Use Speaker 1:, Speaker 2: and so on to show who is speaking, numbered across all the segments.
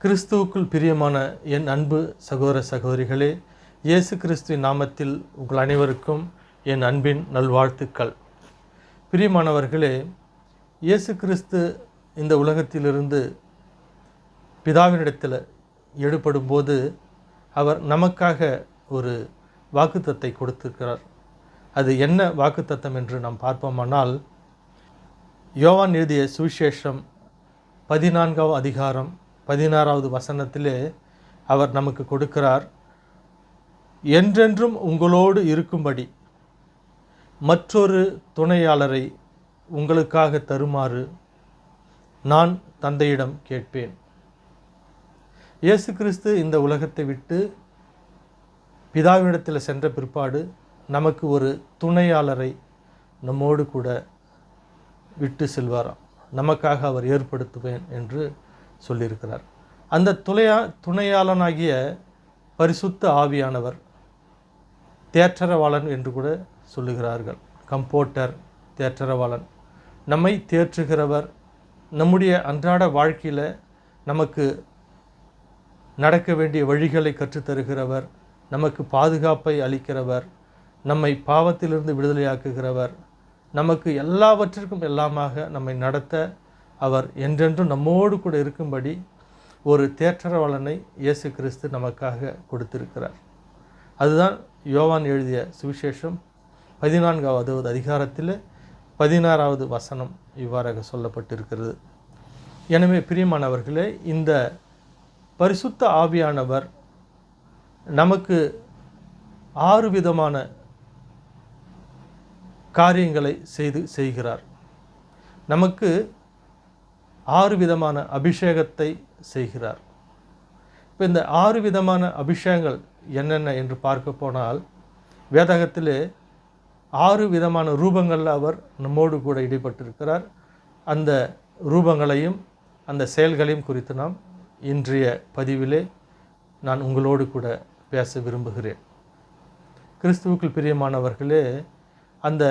Speaker 1: கிறிஸ்துவுக்குள் பிரியமான என் அன்பு சகோதர சகோதரிகளே, இயேசு கிறிஸ்துவின் நாமத்தில் உங்கள் அனைவருக்கும் என் அன்பின் நல்வாழ்த்துக்கள். பிரியமானவர்களே, இயேசு கிறிஸ்து இந்த உலகத்திலிருந்து பிதாவினிடத்தில் எடுபடும் போது அவர் நமக்காக ஒரு வாக்குத்தத்தை கொடுத்திருக்கிறார். அது என்ன வாக்குத்தத்தம் என்று நாம் பார்ப்போமானால், யோவான் எழுதிய சுவிசேஷம் 14வது அதிகாரம் 16வது வசனத்திலே அவர் நமக்கு கொடுக்கிறார். என்றென்றும் உங்களோடு இருக்கும்படி மற்றொரு துணையாளரை உங்களுக்காக தருமாறு நான் தந்தையிடம் கேட்பேன். இயேசு கிறிஸ்து இந்த உலகத்தை விட்டு பிதாவினிடத்தில் சென்ற பிற்பாடு நமக்கு ஒரு துணையாளரை நம்மோடு கூட விட்டு செல்வாராம். நமக்காக அவர் ஏற்படுத்துவேன் என்று சொல்லியிருக்கிறார். அந்த துணையாளனாகிய பரிசுத்த ஆவியானவர் தேற்றரவாளன் என்று கூட சொல்லுகிறார்கள். கம்போட்டர், தேற்றரவாளன், நம்மை தேற்றுகிறவர், நம்முடைய அன்றாட வாழ்க்கையில் நமக்கு நடக்க வேண்டிய வழிகளை கற்றுத்தருகிறவர், நமக்கு பாதுகாப்பை அளிக்கிறவர், நம்மை பாவத்திலிருந்து விடுதலையாக்குகிறவர், நமக்கு எல்லாவற்றிற்கும் எல்லாமாக நம்மை நடத்த அவர் என்றென்றும் நம்மோடு கூட இருக்கும்படி ஒரு தேற்றரவாளனை இயேசு கிறிஸ்து நமக்காக கொடுத்திருக்கிறார். அதுதான் யோவான் எழுதிய சுவிசேஷம் 14வது அதிகாரத்தில் 16வது வசனம் இவ்வாறாக சொல்லப்பட்டிருக்கிறது. எனவே பிரியமானவர்களே, இந்த பரிசுத்த ஆவியானவர் நமக்கு 6 விதமான காரியங்களை செய்கிறார். நமக்கு 6 விதமான அபிஷேகத்தை செய்கிறார். இப்போ இந்த 6 விதமான அபிஷேகங்கள் என்னென்ன என்று பார்க்க போனால், வேதகத்திலே 6 விதமான ரூபங்களில் அவர் நம்மோடு கூட ஈடுபட்டிருக்கிறார். அந்த ரூபங்களையும் அந்த செயல்களையும் குறித்து நாம் இன்றைய பதிவிலே நான் உங்களோடு கூட பேச விரும்புகிறேன். கிறிஸ்துவுக்குள் பிரியமானவர்களே, அந்த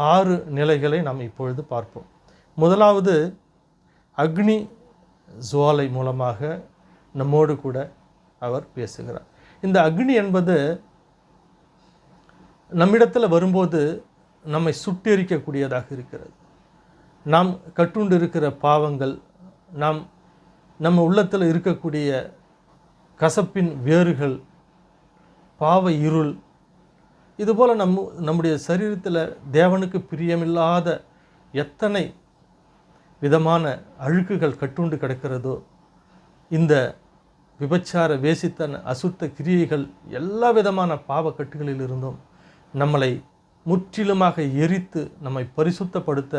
Speaker 1: 6 நிலைகளை நாம் இப்பொழுது பார்ப்போம். முதலாவது, அக்னி ஜுவாலை மூலமாக நம்மோடு கூட அவர் பேசுகிறார். இந்த அக்னி என்பது நம்மிடத்தில் வரும்போது நம்மை சுட்டெரிக்கக்கூடியதாக இருக்கிறது. நாம் கட்டுண்டு இருக்கிற பாவங்கள், நம்ம உள்ளத்தில் இருக்கக்கூடிய கசப்பின் வேர்கள், பாவ இருள், இதுபோல் நம்முடைய சரீரத்தில் தேவனுக்கு பிரியமில்லாத எத்தனை விதமான அழுக்குகள் கட்டுண்டு கிடக்கிறதோ, இந்த விபச்சார, வேசித்தன, அசுத்த கிரியைகள், எல்லா விதமான பாவக்கட்டுகளில் இருந்தும் நம்மளை முற்றிலுமாக எரித்து நம்மை பரிசுத்தப்படுத்த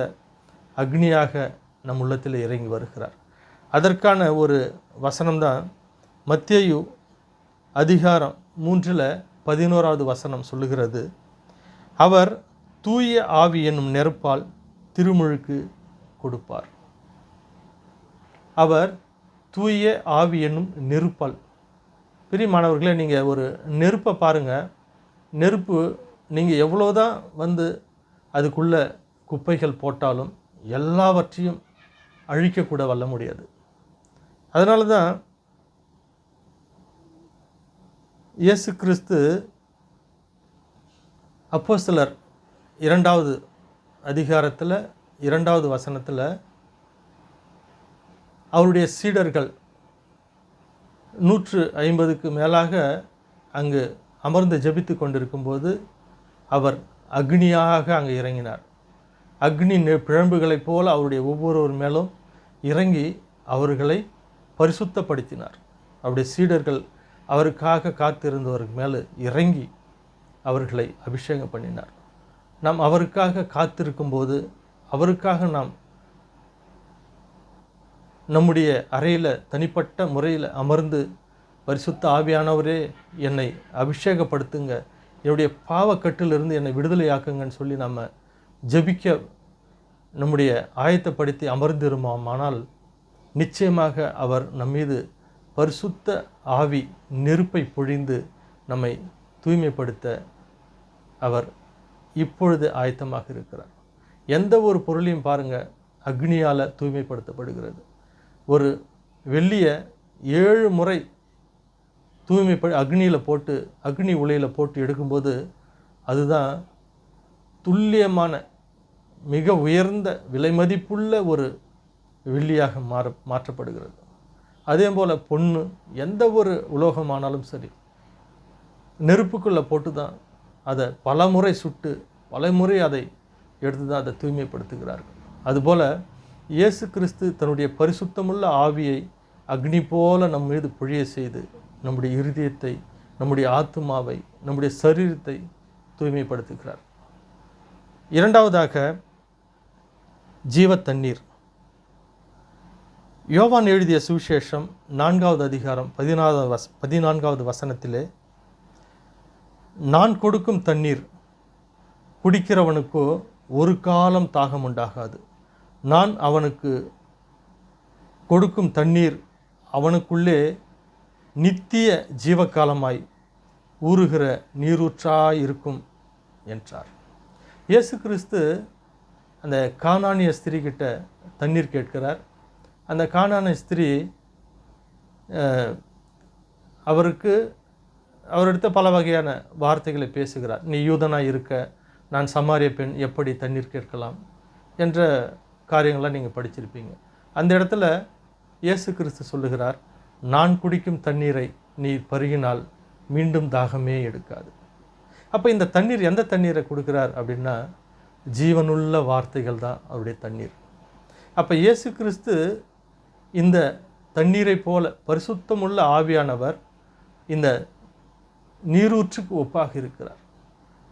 Speaker 1: அக்னியாக நம் உள்ளத்தில் இறங்கி வருகிறார். அதற்கான ஒரு வசனம்தான் மத்தேயு அதிகாரம் 3:11வது வசனம் சொல்லுகிறது. அவர் தூய ஆவி என்னும் நெருப்பால் திருமுழுக்கு கொடுப்பார். அவர் தூய ஆவி என்னும் நெருப்பால். பிரியமானவர்களே, நீங்கள் ஒரு நெருப்பை பாருங்கள். நெருப்பு நீங்கள் எவ்வளோதான் அதுக்குள்ளே குப்பைகள் போட்டாலும் எல்லாவற்றையும் அழிக்கக்கூட வல்ல முடியாது. அதனால தான் இயேசு கிறிஸ்து அப்போஸ்தலர் 2வது அதிகாரத்தில் 2வது வசனத்தில் அவருடைய சீடர்கள் 150க்கு மேலாக அங்கு அமர்ந்து ஜெபித்து கொண்டிருக்கும்போது அவர் அக்னியாக அங்கு இறங்கினார். அக்னி பிழம்புகளைப் போல அவருடைய ஒவ்வொருவர் மேலும் இறங்கி அவர்களை பரிசுத்தப்படுத்தினார். அவருடைய சீடர்கள் அவருக்காக காத்திருந்தவருக்கு மேலே இறங்கி அவர்களை அபிஷேகம் பண்ணினார். நாம் அவருக்காக காத்திருக்கும்போது, அவருக்காக நாம் நம்முடைய அறையில் தனிப்பட்ட முறையில் அமர்ந்து, பரிசுத்த ஆவியானவரே என்னை அபிஷேகப்படுத்துங்க, என்னுடைய பாவக்கட்டிலிருந்து என்னை விடுதலையாக்குங்கன்னு சொல்லி நம்ம ஜெபிக்க நம்முடைய ஆயத்தப்படுத்தி அமர்ந்திருமானால், நிச்சயமாக அவர் நம்மீது பரிசுத்த ஆவி நெருப்பை பொழிந்து நம்மை தூய்மைப்படுத்த அவர் இப்பொழுது ஆயத்தமாக இருக்கிறார். எந்த ஒரு பொருளையும் பாருங்கள் அக்னியால் தூய்மைப்படுத்தப்படுகிறது. ஒரு வெள்ளியை 7 முறை அக்னியில் போட்டு அக்னி உலையில் போட்டு எடுக்கும்போது அதுதான் துல்லியமான மிக உயர்ந்த விலைமதிப்புள்ள ஒரு வெள்ளியாக மாற்றப்படுகிறது. அதே போல் பொண்ணு எந்த ஒரு உலோகமானாலும் சரி நெருப்புக்குள்ளே போட்டு தான் அதை பலமுறை சுட்டு பலமுறை அதை எடுத்து தான் அதை தூய்மைப்படுத்துகிறார்கள். அதுபோல் இயேசு கிறிஸ்து தன்னுடைய பரிசுத்தமுள்ள ஆவியை அக்னி போல நம் மீது பொழிய செய்து நம்முடைய இருதயத்தை, நம்முடைய ஆத்துமாவை, நம்முடைய சரீரத்தை தூய்மைப்படுத்துகிறார். இரண்டாவதாக ஜீவ தண்ணீர். யோவான் எழுதிய சுவிசேஷம் 4வது அதிகாரம் 14வது வசனத்திலே, நான் கொடுக்கும் தண்ணீர் குடிக்கிறவனுக்கோ ஒரு காலம் தாகம் உண்டாகாது. நான் அவனுக்கு கொடுக்கும் தண்ணீர் அவனுக்குள்ளே நித்திய ஜீவகாலமாய் ஊறுகிற நீரூற்றாய் இருக்கும் என்றார். இயேசு கிறிஸ்து அந்த கானானிய ஸ்திரீ கிட்ட தண்ணீர் கேட்கிறார். அந்த கானானிய ஸ்திரீ அவரிடத்த பல வகையான வார்த்தைகளை பேசுகிறார். நீ யூதனாக இருக்க, நான் சமாரிய பெண், எப்படி தண்ணீர் கேட்கலாம் என்ற காரியங்கள்லாம் நீங்கள் படிச்சிருப்பீங்க. அந்த இடத்துல இயேசு கிறிஸ்து சொல்லுகிறார், நான் குடிக்கும் தண்ணீரை நீ பருகினால் மீண்டும் தாகமே எடுக்காது. அப்போ இந்த தண்ணீர் எந்த தண்ணீரை கொடுக்குறார் அப்படின்னா, ஜீவனுள்ள வார்த்தைகள் தான் அவருடைய தண்ணீர். அப்போ இயேசு கிறிஸ்து இந்த தண்ணீரை போல பரிசுத்தமுள்ள ஆவியானவர் இந்த நீரூற்றுக்கு ஒப்பாக இருக்கிறார்.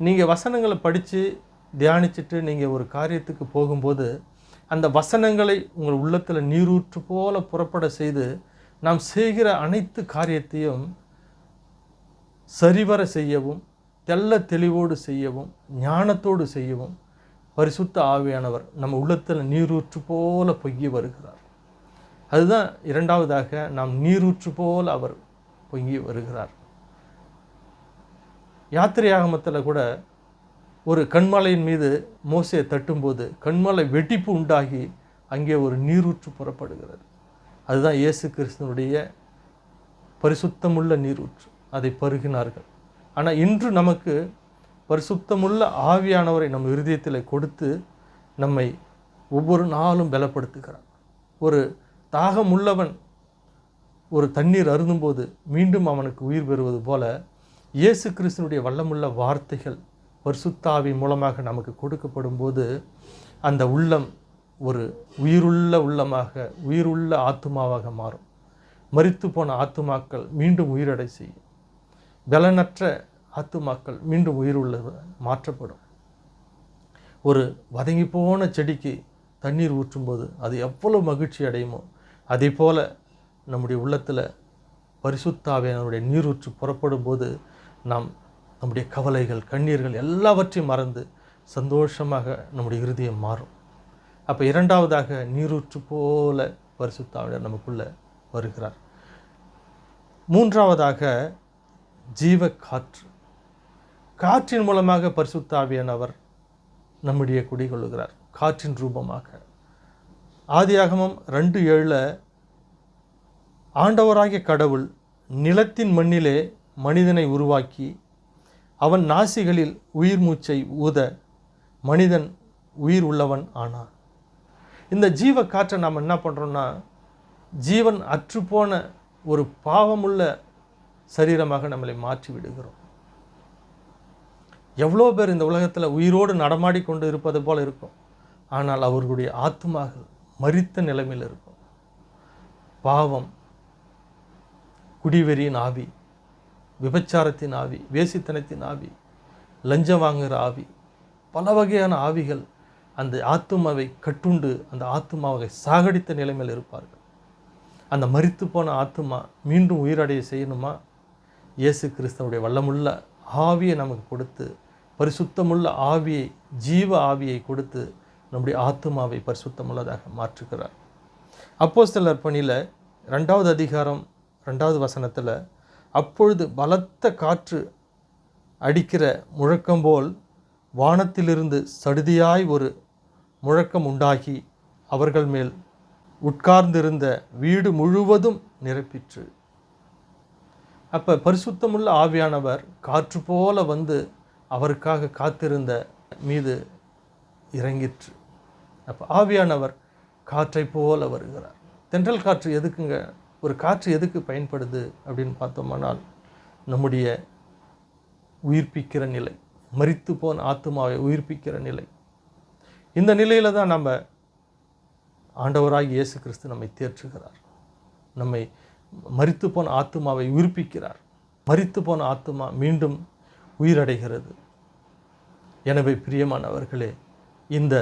Speaker 1: நீங்கள் வசனங்களை படித்து தியானிச்சுட்டு நீங்கள் ஒரு காரியத்துக்கு போகும்போது அந்த வசனங்களை உங்கள் உள்ளத்தில் நீரூற்று போல புறப்பட செய்து நாம் செய்கிற அனைத்து காரியத்தையும் சரிவர செய்யவும், தெள்ள தெளிவோடு செய்யவும், ஞானத்தோடு செய்யவும் பரிசுத்த ஆவியானவர் நம்ம உள்ளத்தில் நீரூற்று போல பொங்கி வருகிறார். அதுதான் இரண்டாவதாக, நாம் நீரூற்று போல் அவர் பொங்கி வருகிறார். யாத்திரையாகமத்தில் கூட ஒரு கண்மலையின் மீது மோசே தட்டும்போது கண்மலை வெடிப்பு உண்டாகி அங்கே ஒரு நீரூற்று புறப்படுகிறது. அதுதான் இயேசு கிறிஸ்துவனுடைய பரிசுத்தமுள்ள நீரூற்று. அதை பருகினார்கள். ஆனால் இன்று நமக்கு பரிசுத்தமுள்ள ஆவியானவரை நம் இருதயத்தில் கொடுத்து நம்மை ஒவ்வொரு நாளும் பலப்படுத்துகிறார். ஒரு தாகம் உள்ளவன் ஒரு தண்ணீர் அருந்தும்போது மீண்டும் அவனுக்கு உயிர் பெறுவது போல இயேசு கிறிஸ்துவனுடைய வல்லமுள்ள வார்த்தைகள் பரிசுத்த ஆவி மூலமாக நமக்கு கொடுக்கப்படும் போது அந்த உள்ளம் ஒரு உயிருள்ள உள்ளமாக, உயிருள்ள ஆத்துமாவாக மாறும். மரித்து போன ஆத்துமாக்கள் மீண்டும் உயிரடை செய்யும். பலனற்ற ஆத்துமாக்கள் மீண்டும் உயிருள்ள மாற்றப்படும். ஒரு வதங்கி போன செடிக்கு தண்ணீர் ஊற்றும்போது அது எவ்வளவு மகிழ்ச்சி அடையுமோ, அதே போல் நம்முடைய உள்ளத்தில் பரிசுத்த ஆவியானவருடைய நீரூற்று புறப்படும் போது நாம் நம்முடைய கவலைகள், கண்ணீர்கள் எல்லாவற்றையும் மறந்து சந்தோஷமாக நம்முடைய இருதயம் மாறும். அப்போ இரண்டாவதாக நீரூற்று போல பரிசுத்த ஆவியானவர் நமக்குள்ளே வருகிறார். மூன்றாவதாக ஜீவ காற்று. காற்றின் மூலமாக பரிசுத்த ஆவியானவர் நம்முடைய குடிகொள்ளுகிறார், காற்றின் ரூபமாக. ஆதியாகமம் 2:7 ஆண்டவராகிய கடவுள் நிலத்தின் மண்ணிலே மனிதனை உருவாக்கி அவன் நாசிகளில் உயிர் மூச்சை ஊத மனிதன் உயிர் உள்ளவன் ஆனான். இந்த ஜீவ காற்றை நாம் என்ன பண்ணுறோம்னா, ஜீவன் அற்றுப்போன ஒரு பாவமுள்ள சரீரமாக நம்மளை மாற்றி விடுகிறோம். எவ்வளோ பேர் இந்த உலகத்தில் உயிரோடு நடமாடி கொண்டு இருப்பது போல் இருக்கும், ஆனால் அவர்களுடைய ஆத்துமாக்கள் மரித்த நிலைமையில் இருக்கும். பாவம், குடிவெறியின் ஆவி, விபச்சாரத்தின் ஆவி, வேசித்தனத்தின் ஆவி, லஞ்சம் வாங்குகிற ஆவி, பல வகையான ஆவிகள் அந்த ஆத்துமாவை கட்டுண்டு அந்த ஆத்துமாவை சாகடித்த நிலைமையில் இருப்பார்கள். அந்த மரித்து போன ஆத்துமா மீண்டும் உயிரடைய செய்யணுமா, இயேசு கிறிஸ்துவுடைய வல்லமுள்ள ஆவியை நமக்கு கொடுத்து, பரிசுத்தமுள்ள ஆவியை, ஜீவ ஆவியை கொடுத்து நம்முடைய ஆத்துமாவை பரிசுத்தமுள்ளதாக மாற்றுகிறார். அப்போஸ்தலர் பணியில் 2வது அதிகாரம் 2வது வசனத்தில், அப்பொழுது பலத்த காற்று அடிக்கிற முழக்கம்போல் வானத்திலிருந்து சடுதியாய் ஒரு முழக்கம் உண்டாகி அவர்கள் மேல் உட்கார்ந்திருந்த வீடு முழுவதும் நிரப்பிற்று. அப்போ பரிசுத்தமுள்ள ஆவியானவர் காற்று போல வந்து அவருக்காக காத்திருந்த மீது இறங்கிற்று. அப்போ ஆவியானவர் காற்றை போல வருகிறார். தென்றல் காற்று எதுக்குங்க? ஒரு காற்று எதுக்கு பயன்படுது அப்படின்னு பார்த்தோம்னால், நம்முடைய உயிர்ப்பிக்கிற நிலை, மரித்து போன ஆத்துமாவை உயிர்ப்பிக்கிற நிலை. இந்த நிலையில் தான் நம்ம ஆண்டவராகிய இயேசு கிறிஸ்து நம்மை தேற்றுகிறார். நம்மை மரித்து போன ஆத்துமாவை உயிர்ப்பிக்கிறார். மரித்து போன ஆத்துமா மீண்டும் உயிரடைகிறது. எனவே பிரியமானவர்களே, இந்த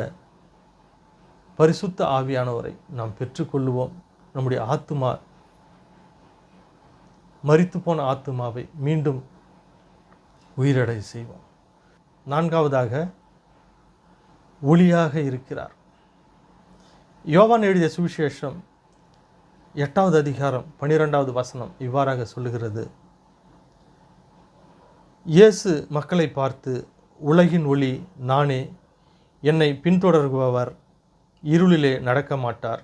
Speaker 1: பரிசுத்த ஆவியானவரை நாம் பெற்றுக்கொள்ளுவோம். நம்முடைய ஆத்துமா, மரித்து போன ஆத்துமாவை மீண்டும் உயிரடை செய்வோம். நான்காவதாக, ஒளியாக இருக்கிறார். யோவான் எழுதிய சுவிசேஷம் 8வது அதிகாரம் 12வது வசனம் இவ்வாறாக சொல்லுகிறது: இயேசு மக்களை பார்த்து, உலகின் ஒளி நானே, என்னை பின்தொடர்பவர் இருளிலே நடக்க மாட்டார்,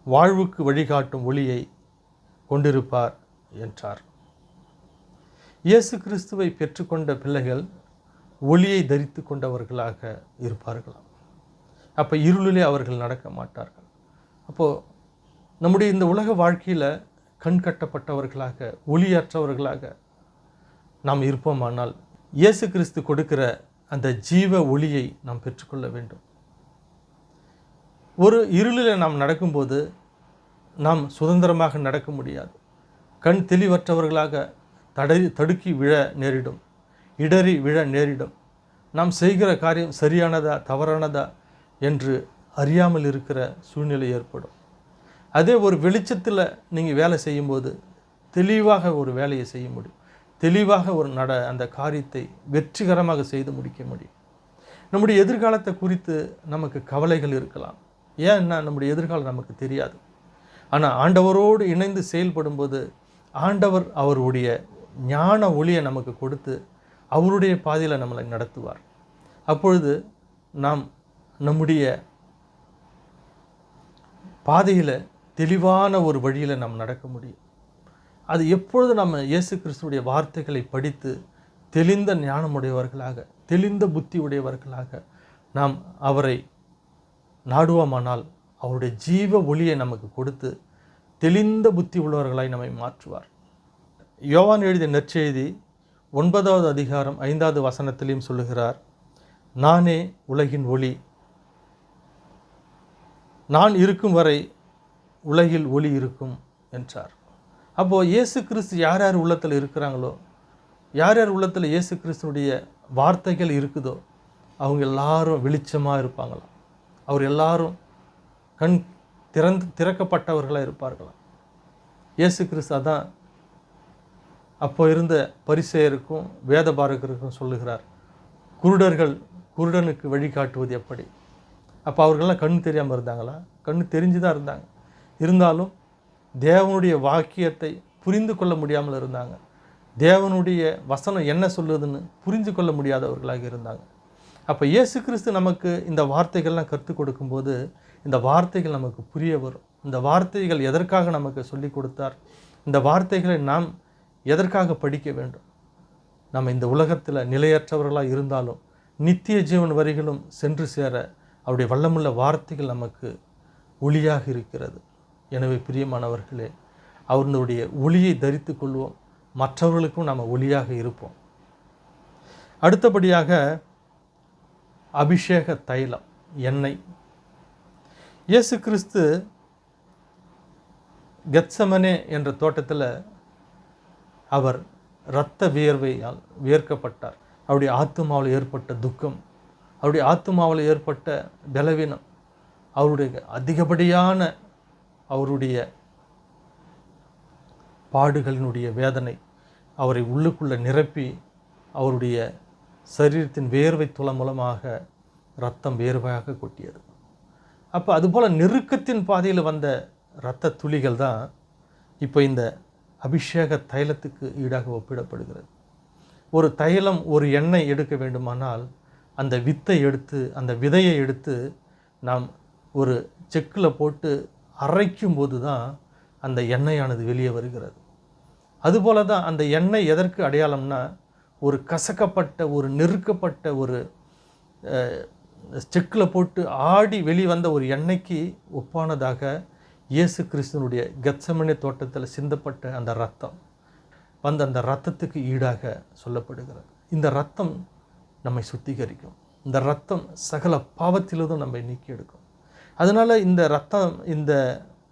Speaker 1: வாழ்வுக்கு வழிகாட்டும் ஒளியை கொண்டிருப்பார் என்றார். இயேசு கிறிஸ்துவை பெற்றுக்கொண்ட பிள்ளைகள் ஒளியை தரித்து கொண்டவர்களாக இருப்பார்களாம். அப்போ இருளிலே அவர்கள் நடக்க மாட்டார்கள். அப்போது நம்முடைய இந்த உலக வாழ்க்கையில் கண் கட்டப்பட்டவர்களாக, ஒளியற்றவர்களாக நாம் இருப்போமானால், இயேசு கிறிஸ்து கொடுக்கிற அந்த ஜீவ ஒளியை நாம் பெற்றுக்கொள்ள வேண்டும். ஒரு இருளில் நாம் நடக்கும்போது நாம் சுதந்திரமாக நடக்க முடியாது. கண் தெளிவற்றவர்களாக தடுக்கி விழ நேரிடும், இடறி விழ நேரிடும். நாம் செய்கிற காரியம் சரியானதா தவறானதா என்று அறியாமல் இருக்கிற சூழ்நிலை ஏற்படும். அதே ஒரு வெளிச்சத்தில் நீங்கள் வேலை செய்யும்போது தெளிவாக ஒரு வேலையை செய்ய முடியும். தெளிவாக அந்த காரியத்தை வெற்றிகரமாக செய்து முடிக்க முடியும். நம்முடைய எதிர்காலத்தை குறித்து நமக்கு கவலைகள் இருக்கலாம். ஏன்னா நம்முடைய எதிர்காலம் நமக்கு தெரியாது. ஆனால் ஆண்டவரோடு இணைந்து செயல்படும்போது ஆண்டவர் அவருடைய ஞான ஒளியை நமக்கு கொடுத்து அவருடைய பாதையில் நம்மளை நடத்துவார். அப்பொழுது நாம் நம்முடைய பாதையில் தெளிவான ஒரு வழியில் நாம் நடக்க முடியும். அது எப்பொழுது நம்ம இயேசு கிறிஸ்துடைய வார்த்தைகளை படித்து தெளிந்த ஞானமுடையவர்களாக, தெளிந்த புத்தி உடையவர்களாக நாம் அவரை நாடுவோமானால், அவருடைய ஜீவ ஒளியை நமக்கு கொடுத்து தெளிந்த புத்தி உள்ளவர்களாய் நம்மை மாற்றுவார். யோவான் எழுதிய நற்செய்தி 9வது அதிகாரம் 5வது வசனத்திலையும் சொல்லுகிறார்: நானே உலகின் ஒளி, நான் இருக்கும் வரை உலகில் ஒளி இருக்கும் என்றார். அப்போது இயேசு கிறிஸ்து யார் யார் உள்ளத்தில் இருக்கிறாங்களோ, யார் யார் உள்ளத்தில் இயேசு கிறிஸ்துடைய வார்த்தைகள் இருக்குதோ, அவங்க எல்லாரும் வெளிச்சமாக இருப்பாங்களாம். அவர் எல்லாரும் கண் திறக்கப்பட்டவர்களாக இருப்பார்களாம். இயேசு கிறிஸ்து அதான் அப்போ இருந்த பரிசேயருக்கும் வேதபாரகருக்கும் சொல்லுகிறார்: குருடர்கள் குருடனுக்கு வழிகாட்டுவது எப்படி? அப்போ அவர்களெல்லாம் கண் தெரியாமல் இருந்தாங்களா? கண் தெரிஞ்சு தான் இருந்தாங்க. இருந்தாலும் தேவனுடைய வாக்கியத்தை புரிந்து கொள்ள முடியாமல் இருந்தாங்க. தேவனுடைய வசனம் என்ன சொல்லுதுன்னு புரிந்து கொள்ள முடியாதவர்களாக இருந்தாங்க. அப்போ இயேசு கிறிஸ்து நமக்கு இந்த வார்த்தைகள்லாம் கற்றுக் கொடுக்கும்போது இந்த வார்த்தைகள் நமக்கு புரிய வரும். இந்த வார்த்தைகள் எதற்காக நமக்கு சொல்லி கொடுத்தார், இந்த வார்த்தைகளை நாம் எதற்காக படிக்க வேண்டும். நம்ம இந்த உலகத்தில் நிலையற்றவர்களாக இருந்தாலும் நித்திய ஜீவன் வரைகளும் சென்று சேர அவருடைய வல்லமுள்ள வார்த்தைகள் நமக்கு ஒளியாக இருக்கிறது. எனவே பிரியமானவர்களே, அவருடைய ஒளியை தரித்து கொள்வோம். மற்றவர்களுக்கும் நாம் ஒளியாக இருப்போம். அடுத்தபடியாக அபிஷேக தைலம், எண்ணெய். இயேசு கிறிஸ்து கெத்சமனே என்ற தோட்டத்தில் அவர் இரத்த வியர்வையால் வியர்க்கப்பட்டார். அவருடைய ஆத்துமாவில் ஏற்பட்ட துக்கம், அவருடைய ஆத்துமாவில் ஏற்பட்ட பலவீனம், அவருடைய அதிகப்படியான அவருடைய பாடுகளினுடைய வேதனை அவரை உள்ளுக்குள்ளே நிரப்பி அவருடைய சரீரத்தின் வேர்வை துளை மூலமாக இரத்தம் வேர்வையாக கொட்டியது. அப்போ அதுபோல் நெருக்கத்தின் பாதையில் வந்த இரத்த துளிகள் தான் இப்போ இந்த அபிஷேக தைலத்துக்கு ஈடாக ஒப்பிடப்படுகிறது. ஒரு தைலம், ஒரு எண்ணெய் எடுக்க வேண்டுமானால் அந்த வித்தை எடுத்து, அந்த விதையை எடுத்து நாம் ஒரு செக்கில் போட்டு அரைக்கும் போது தான் அந்த எண்ணெயானது வெளியே வருகிறது. அதுபோல தான் அந்த எண்ணெய் எதற்கு அடையாளம்னா, ஒரு கசக்கப்பட்ட, ஒரு நெருக்கப்பட்ட, ஒரு செக்கில் போட்டு ஆடி வெளிவந்த ஒரு எண்ணெய்க்கு ஒப்பானதாக இயேசு கிறிஸ்துவனுடைய கெத்செமனே தோட்டத்தில் சிந்தப்பட்ட அந்த இரத்தம் அந்த இரத்தத்துக்கு ஈடாக சொல்லப்படுகிறது. இந்த இரத்தம் நம்மை சுத்திகரிக்கும். இந்த இரத்தம் சகல பாவத்திலிருந்தும் நம்மை நீக்கி எடுக்கும். அதனால் இந்த இரத்தம், இந்த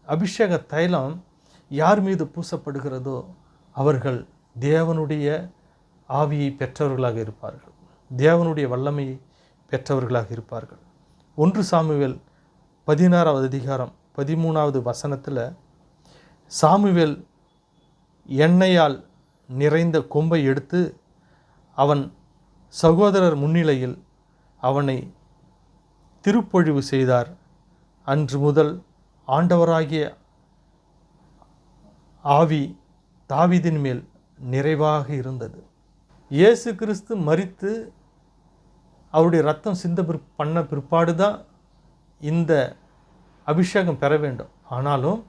Speaker 1: அபிஷேக தைலம் யார் மீது பூசப்படுகிறதோ அவர்கள் தேவனுடைய ஆவியை பெற்றவர்களாக இருப்பார்கள், தேவனுடைய வல்லமையை பெற்றவர்களாக இருப்பார்கள். 1 சாமுவேல் 16வது அதிகாரம் 13வது வசனத்தில், சாமுவேல் எண்ணெயால் நிறைந்த கொம்பை எடுத்து அவன் சகோதரர் முன்னிலையில் அவனை திருப்பொழிவு செய்தார். அன்று முதல் ஆண்டவராகிய ஆவி தாவீதின் மேல் நிறைவாக இருந்தது. இயேசு கிறிஸ்து மரித்து அவருடைய இரத்தம் பண்ண பிற்பாடு தான் இந்த அபிஷேகம் பெற வேண்டும். ஆனாலும்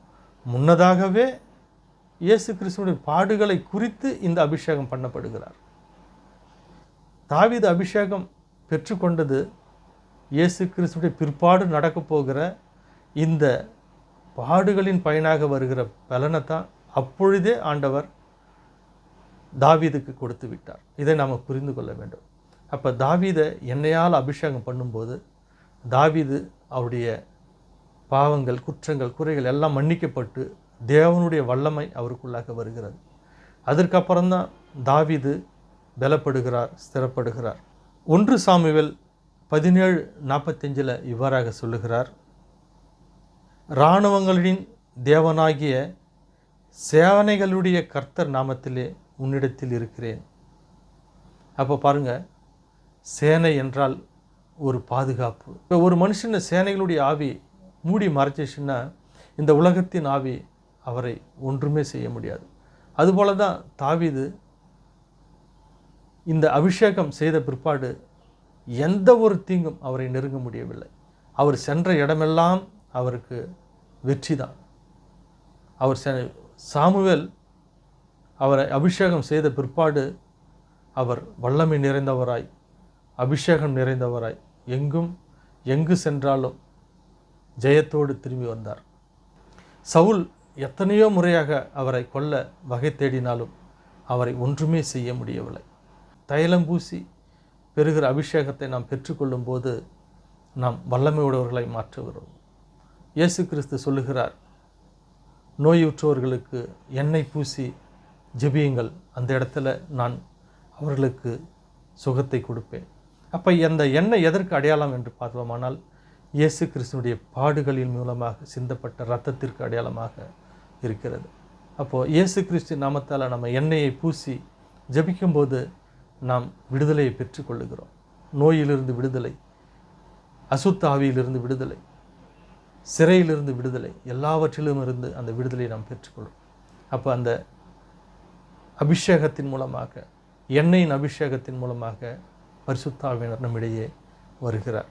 Speaker 1: முன்னதாகவே இயேசு கிறிஸ்துவுடைய பாடுகளை குறித்து இந்த அபிஷேகம் பண்ணப்படுகிறார். தாவீது அபிஷேகம் பெற்றுக்கொண்டது இயேசு கிறிஸ்துவுடைய பிற்பாடு நடக்கப் போகிற இந்த பாடுகளின் பயனாக வருகிற பலனை தான் அப்பொழுதே ஆண்டவர் தாவீதுக்கு கொடுத்து விட்டார். இதை நாம் புரிந்து கொள்ள வேண்டும். அப்போ தாவீதை எண்ணெயால் அபிஷேகம் பண்ணும்போது தாவீது அவருடைய பாவங்கள், குற்றங்கள், குறைகள் எல்லாம் மன்னிக்கப்பட்டு தேவனுடைய வல்லமை அவருக்குள்ளாக வருகிறது. அதற்கப்புறம்தான் தாவீது பலப்படுகிறார், ஸ்திரப்படுகிறார். 1 சாமுவேல் 17:45 இவ்வாறாக சொல்லுகிறார், இராணுவங்களின் தேவனாகிய சேவனைகளுடைய கர்த்தர் நாமத்திலே உன்னிடத்தில் இருக்கிறேன். அப்போ பாருங்கள், சேனை என்றால் ஒரு பாதுகாப்பு. இப்போ ஒரு மனுஷன் சேனைகளுடைய ஆவி மூடி மறைச்சிச்சுன்னா இந்த உலகத்தின் ஆவி அவரை ஒன்றுமே செய்ய முடியாது. அதுபோல தான் தாவீது இந்த அபிஷேகம் செய்த பிற்பாடு எந்த ஒரு தீங்கும் அவரை நெருங்க முடியவில்லை. அவர் சென்ற இடமெல்லாம் அவருக்கு வெற்றி தான். அவர் சாமுவேல் அவரை அபிஷேகம் செய்த பிற்பாடு அவர் வல்லமை நிறைந்தவராய், அபிஷேகம் நிறைந்தவராய், எங்கு சென்றாலும் ஜெயத்தோடு திரும்பி வந்தார். சவுல் எத்தனையோ முறையாக அவரை கொல்ல வகை தேடினாலும் அவரை ஒன்றுமே செய்ய முடியவில்லை. தைலம் பூசி பெறுகிற அபிஷேகத்தை நாம் பெற்றுக்கொள்ளும் போது நாம் வல்லமையுடையவர்களை மாற்றுகிறோம். இயேசு கிறிஸ்து சொல்லுகிறார், நோயுற்றவர்களுக்கு எண்ணெய் பூசி ஜெபியுங்கள், அந்த இடத்துல நான் அவர்களுக்கு சுகத்தை கொடுப்பேன். அப்போ அந்த எண்ணெய் எதற்கு அடையாளம் என்று பார்த்தோமானால் இயேசு கிறிஸ்துனுடைய பாடுகளின் மூலமாக சிந்தப்பட்ட இரத்தத்திற்கு அடையாளமாக இருக்கிறது. அப்போது இயேசு கிறிஸ்து நாமத்தால் நம்ம எண்ணெயை பூசி ஜெபிக்கும்போது நாம் விடுதலையை பெற்றுக்கொள்ளுகிறோம். நோயிலிருந்து விடுதலை, அசுத்த ஆவியிலிருந்து விடுதலை, சிறையிலிருந்து விடுதலை, எல்லாவற்றிலும் இருந்து அந்த விடுதலையை நாம் பெற்றுக்கொள்கிறோம். அப்போ அந்த அபிஷேகத்தின் மூலமாக, எண்ணெயின் அபிஷேகத்தின் மூலமாக பரிசுத்த ஆவியானவர் நம்மிடையே வருகிறார்.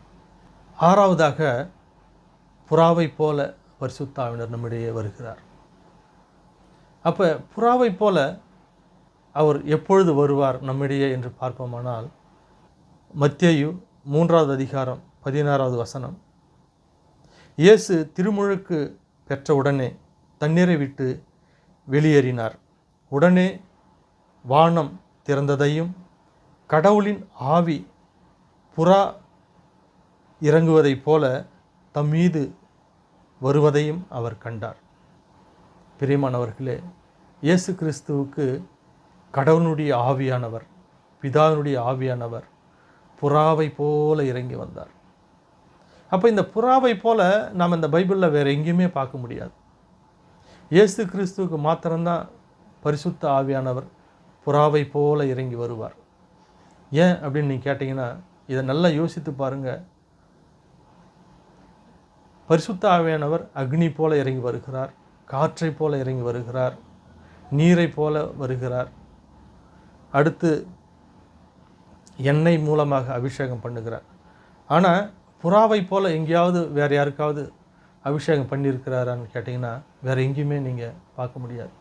Speaker 1: 6வதாக புறாவை போல பரிசுத்த ஆவியானவர் நம்மிடையே வருகிறார். அப்போ புறாவை போல அவர் எப்பொழுது வருவார் நம்மிடையே என்று பார்ப்போமானால், மத்தேயு 3வது அதிகாரம் 16வது வசனம், இயேசு திருமுழுக்கு பெற்ற உடனே தண்ணீரை விட்டு வெளியேறினார். உடனே வானம் திறந்ததையும் கடவுளின் ஆவி புறா இறங்குவதைப் போல தம் மீது வருவதையும் அவர் கண்டார். பிரியமானவர்களே, இயேசு கிறிஸ்துவுக்கு கடவுளுடைய ஆவியானவர், பிதாவினுடைய ஆவியானவர் புறாவை போல இறங்கி வந்தார். அப்போ இந்த புறாவை போல நாம் இந்த பைபிளில் வேறு எங்கேயுமே பார்க்க முடியாது. இயேசு கிறிஸ்துவுக்கு மாத்திரம்தான் பரிசுத்த ஆவியானவர் புறாவை போல இறங்கி வருவார். ஏன் அப்படின்னு நீங்கள் கேட்டிங்கன்னா, இதை நல்லா யோசித்து பாருங்கள். பரிசுத்த ஆவியானவர் அக்னி போல இறங்கி வருகிறார், காற்றை போல இறங்கி வருகிறார், நீரை போல வருகிறார். அடுத்து எண்ணெய் மூலமாக அபிஷேகம் பண்ணுகிறார். ஆனால் புறாவை போல் எங்கேயாவது வேறு யாருக்காவது அபிஷேகம் பண்ணியிருக்கிறாரான்னு கேட்டிங்கன்னா வேறு எங்கேயுமே நீங்கள் பார்க்க முடியாது.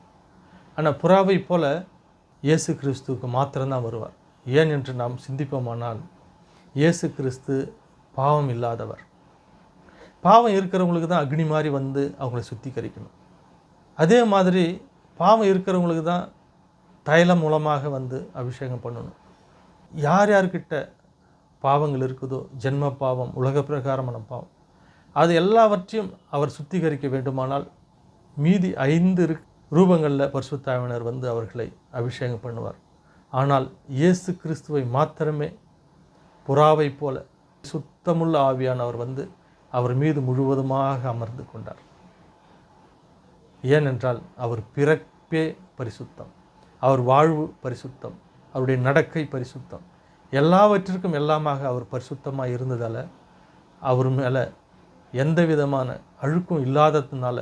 Speaker 1: ஆனால் புறாவை போல் இயேசு கிறிஸ்துவுக்கு மாத்திரம்தான் வருவார். ஏன் என்று நாம் சிந்திப்போமானால், இயேசு கிறிஸ்து பாவம் இல்லாதவர். பாவம் இருக்கிறவங்களுக்கு தான் அக்னி மாதிரி வந்து அவங்கள சுத்திகரிக்கணும். அதே மாதிரி பாவம் இருக்கிறவங்களுக்கு தான் தைலம் மூலமாக வந்து அபிஷேகம் பண்ணணும். யார் யார்கிட்ட பாவங்கள் இருக்குதோ, ஜென்ம பாவம், உலக பிரகாரமான பாவம், அது எல்லாவற்றையும் அவர் சுத்திகரிக்க வேண்டுமானால் மீதி 5 ரூபங்களில் பரிசுத்த ஆவியானவர் வந்து அவர்களை அபிஷேகம் பண்ணுவார். ஆனால் இயேசு கிறிஸ்துவை மாத்திரமே புறாவை போல சுத்தமுள்ள ஆவியானவர் வந்து அவர் மீது முழுவதுமாக அமர்ந்து கொண்டார். ஏனென்றால் அவர் பிறப்பே பரிசுத்தம், அவர் வாழ்வு பரிசுத்தம், அவருடைய நடக்கை பரிசுத்தம், எல்லாவற்றிற்கும் எல்லாமாக அவர் பரிசுத்தமாக இருந்ததால் அவர் மேலே எந்த விதமான அழுக்கும் இல்லாததுனால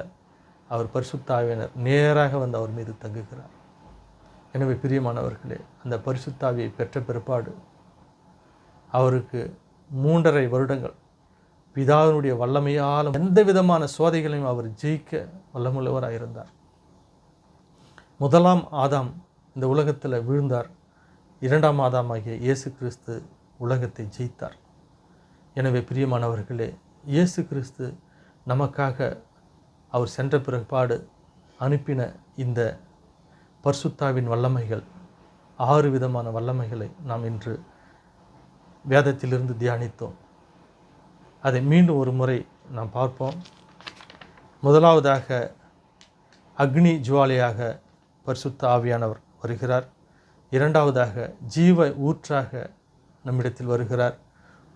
Speaker 1: அவர் பரிசுத்த ஆவியானவர் நேராக வந்து அவர் மீது தங்குகிறார். எனவே பிரியமானவர்களே, அந்த பரிசுத்த ஆவியை பெற்ற பிற்பாடு அவருக்கு 3.5 வருடங்கள் பிதாவினுடைய வல்லமையால் எந்த விதமான சோதனைகளையும் அவர் ஜெயிக்க வல்லமுள்ளவராக இருந்தார். 1ஆம் ஆதாம் இந்த உலகத்தில் விழுந்தார். 2ஆம் ஆதாமாகிய இயேசு கிறிஸ்து உலகத்தை ஜெயித்தார். எனவே பிரியமானவர்களே, இயேசு கிறிஸ்து நமக்காக அவர் சென்ற பிற்பாடு அனுப்பின இந்த பரிசுத்தாவின் வல்லமைகள், 6 விதமான வல்லமைகளை நாம் இன்று வேதத்திலிருந்து தியானித்தோம். அதை மீண்டும் ஒரு முறை நாம் பார்ப்போம். முதலாவதாக அக்னி ஜுவாலையாக பரிசுத்த ஆவியானவர் வருகிறார். 2ஆவதாக ஜீவ ஊற்றாக நம்மிடத்தில் வருகிறார்.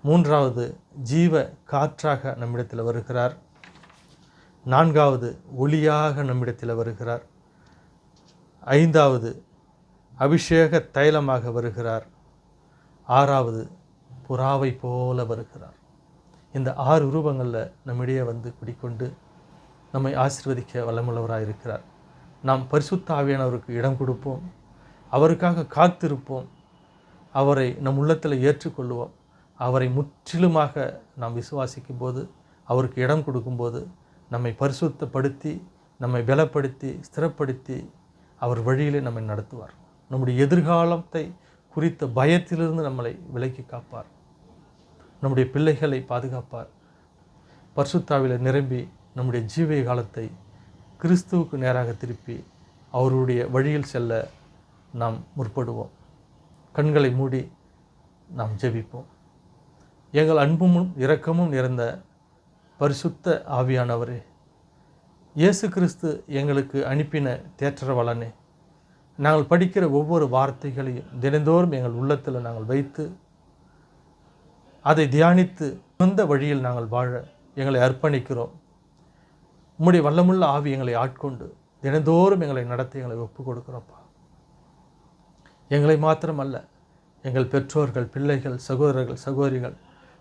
Speaker 1: 3ஆவது ஜீவ காற்றாக நம்மிடத்தில் வருகிறார். 4ஆவது ஒளியாக நம்மிடத்தில் வருகிறார். 5ஆவது அபிஷேக தைலமாக வருகிறார். 6ஆவது புறாவை போல வருகிறார். இந்த 6 ரூபங்களில் நம்மிடையே வந்து குடிக்கொண்டு நம்மை ஆசீர்வதிக்க வல்லமுள்ளவராக இருக்கிறார். நாம் பரிசுத்த ஆவியானவருக்கு இடம் கொடுப்போம், அவருக்காக காத்திருப்போம், அவரை நம் உள்ளத்தில் ஏற்றுக்கொள்வோம். அவரை முற்றிலுமாக நாம் விசுவாசிக்கும் போது, அவருக்கு இடம் கொடுக்கும்போது நம்மை பரிசுத்தப்படுத்தி, நம்மை பலப்படுத்தி, ஸ்திரப்படுத்தி அவர் வழியிலே நம்மை நடத்துவார். நம்முடைய எதிர்காலத்தை குறித்த பயத்திலிருந்து நம்மளை விலக்கி காப்பார். நம்முடைய பிள்ளைகளை பாதுகாப்பார். பரிசுத்தாவியில் நிரம்பி நம்முடைய ஜீவிய காலத்தை கிறிஸ்துவுக்கு நேராக திருப்பி அவருடைய வழியில் செல்ல நாம் முற்படுவோம். கண்களை மூடி நாம் ஜெபிப்போம். எங்கள் அன்பும் இரக்கமும் நிறைந்த பரிசுத்த ஆவியானவரே, இயேசு கிறிஸ்து எங்களுக்கு அனுப்பின தேற்றரவாளனே, நாங்கள் படிக்கிற ஒவ்வொரு வார்த்தைகளையும் தினந்தோறும் எங்கள் உள்ளத்தில் நாங்கள் வைத்து அதை தியானித்து சொந்த வழியில் நாங்கள் வாழ எங்களை அர்ப்பணிக்கிறோம். உம்முடைய வல்லமுள்ள ஆவி எங்களை ஆட்கொண்டு தினந்தோறும் எங்களை நடத்தி எங்களை ஒப்பு கொடுக்குறோப்பா. எங்களை மாத்திரமல்ல, எங்கள் பெற்றோர்கள், பிள்ளைகள், சகோதரர்கள், சகோதரிகள்,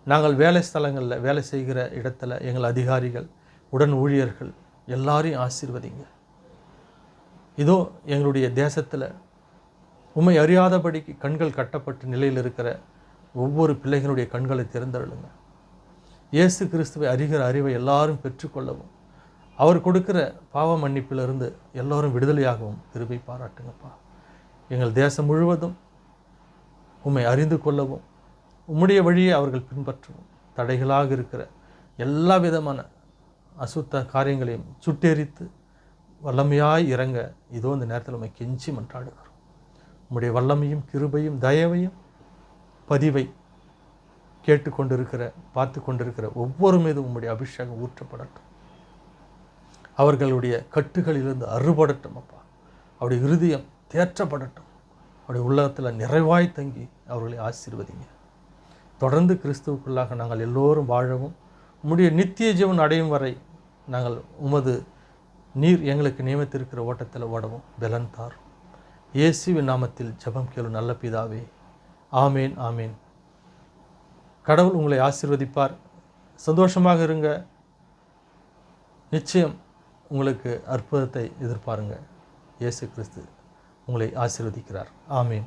Speaker 1: நாங்கள் வேலை ஸ்தலங்களில் வேலை செய்கிற இடத்துல எங்கள் அதிகாரிகள், உடன் ஊழியர்கள் எல்லாரையும் ஆசீர்வதிங்க. இதோ எங்களுடைய தேசத்தில் உம்மை அறியாதபடிக்கு கண்கள் கட்டப்பட்ட நிலையில் இருக்கிற ஒவ்வொரு பிள்ளைகளுடைய கண்களை திறந்தருளுங்க. இயேசு கிறிஸ்துவை அறிகிற அறிவை எல்லாரும் பெற்றுக்கொள்ளவும், அவர் கொடுக்கிற பாவ மன்னிப்பிலிருந்து எல்லோரும் விடுதலையாகவும் கிருபை பாராட்டுங்கப்பா. எங்கள் தேசம் முழுவதும் உம்மை அறிந்து கொள்ளவும், உம்முடைய வழியை அவர்கள் பின்பற்றவும், தடைகளாக இருக்கிற எல்லா விதமான அசுத்த காரியங்களையும் சுட்டெரித்து வல்லமையாய் இறங்க இதோ இந்த நேரத்தில் உம்மை கெஞ்சி மன்றாடுகிறோம். உம்முடைய வல்லமையும் கிருபையும் தயவையும் பதிவை கேட்டுக்கொண்டிருக்கிற, பார்த்து கொண்டிருக்கிற ஒவ்வொரு மீதும் உம்முடைய அபிஷேகம் ஊற்றப்படட்டும். அவர்களுடைய கட்டுகளிலிருந்து அறுபடட்டும் அப்பா. அவருடைய இருதயம் தேற்றப்படட்டும். அவருடைய உள்ளத்தில் நிறைவாய் தங்கி அவர்களை ஆசீர்வதிங்க. தொடர்ந்து கிறிஸ்துவுக்குள்ளாக நாங்கள் எல்லோரும் வாழவும், உம்முடைய நித்திய ஜீவன் அடையும் வரை நாங்கள் உமது நீர் எங்களுக்கு நியமித்திருக்கிற ஓட்டத்தில் ஓடவும் பலன் தாரும். இயேசுவின் நாமத்தில் ஜெபம் கேளு நல்ல பிதாவே. ஆமேன், ஆமேன். கடவுள் உங்களை ஆசீர்வதிப்பார். சந்தோஷமாக இருங்க. நிச்சயம் உங்களுக்கு அற்புதத்தை எதிர்பாருங்க. இயேசு கிறிஸ்து உங்களை ஆசீர்வதிக்கிறார். ஆமேன்.